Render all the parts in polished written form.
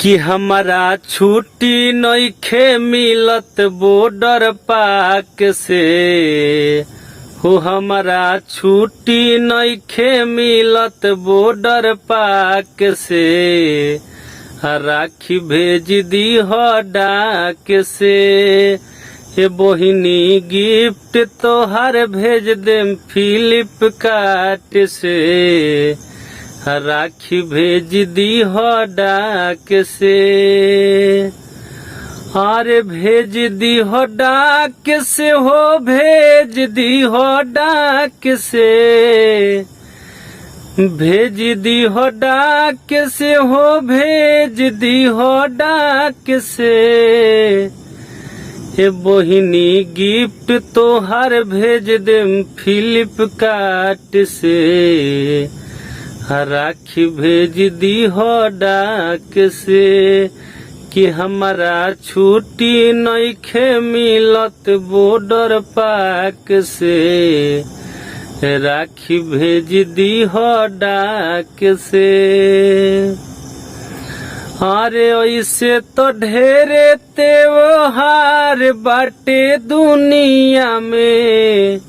कि हमारा छुट्टी नइखे मिलत बॉर्डर पाक से हो। हमारा छुट्टी नइखे मिलत बॉर्डर पाक से राखी भेज दी हो डाक से। हे बहिनी गिफ्ट तोहर भेज देम फ्लिपकार्ट से राखी भेज दी हो डाक से। अरे भेज दी हो डाक से हो, भेज दी हो डाक से, भेज दी हो डाक से हो, भेज दी हो डाक से। ए बहिनी गिफ्ट तोहर भेज देम फ्लिपकार्ट से राखी भेज दी हो डाक से। कि हमारा छुट्टी नइखे मिलत बॉर्डर पाक से राखी भेज दी हो डाक से। अरे ऐसे तो ढेरे त्योहार बाटे दुनिया में,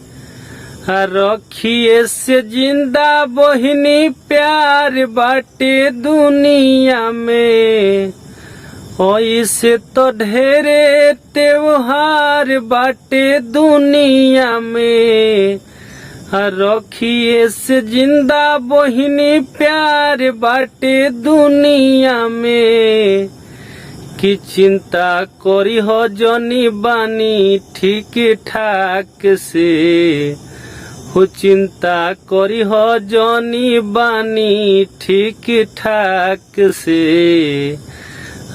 रखिए से जिंदा बहिनी प्यार बाटे दुनिया में। ऐसे तो ढेरे त्योहार बाटे दुनिया में, रखिए से जिंदा बहिनी प्यार बाटे दुनिया में। कि चिंता करी हो जनी बानी ठीक ठाक से हो। चिंता करी हो जनी बानी ठीक ठाक से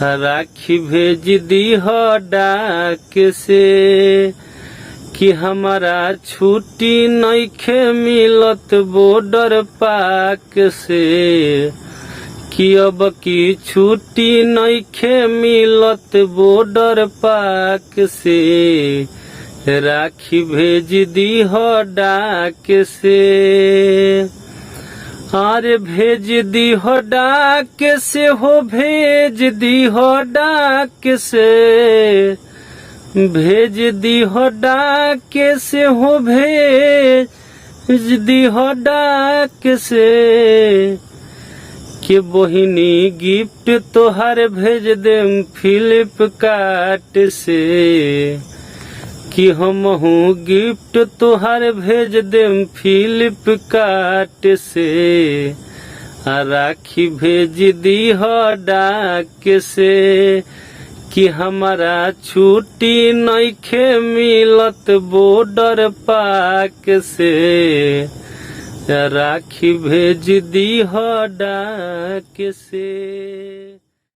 राखी भेज दी हो डाक से। कि हमारा छुट्टी नइखे मिलत बॉर्डर पाक से। कि अब की छुट्टी नइखे मिलत बॉर्डर पाक से राखी भेज दी हो डाक से। अरे भेज दी हो डाक से हो, भेज दी हो डाक से, भेज दी हो डाक से हो, भेज दी हो डाक से। कि बहिनी गिफ्ट तोहर भेज देम फ्लिपकार्ट से। कि हमहू गिफ्ट तोहर भेज देम फ्लिपकार्ट से राखी भेज दी हो डाक से। कि हमारा छुट्टी नइखे मिलत बॉर्डर पाक से राखी भेज दी हो डाक से।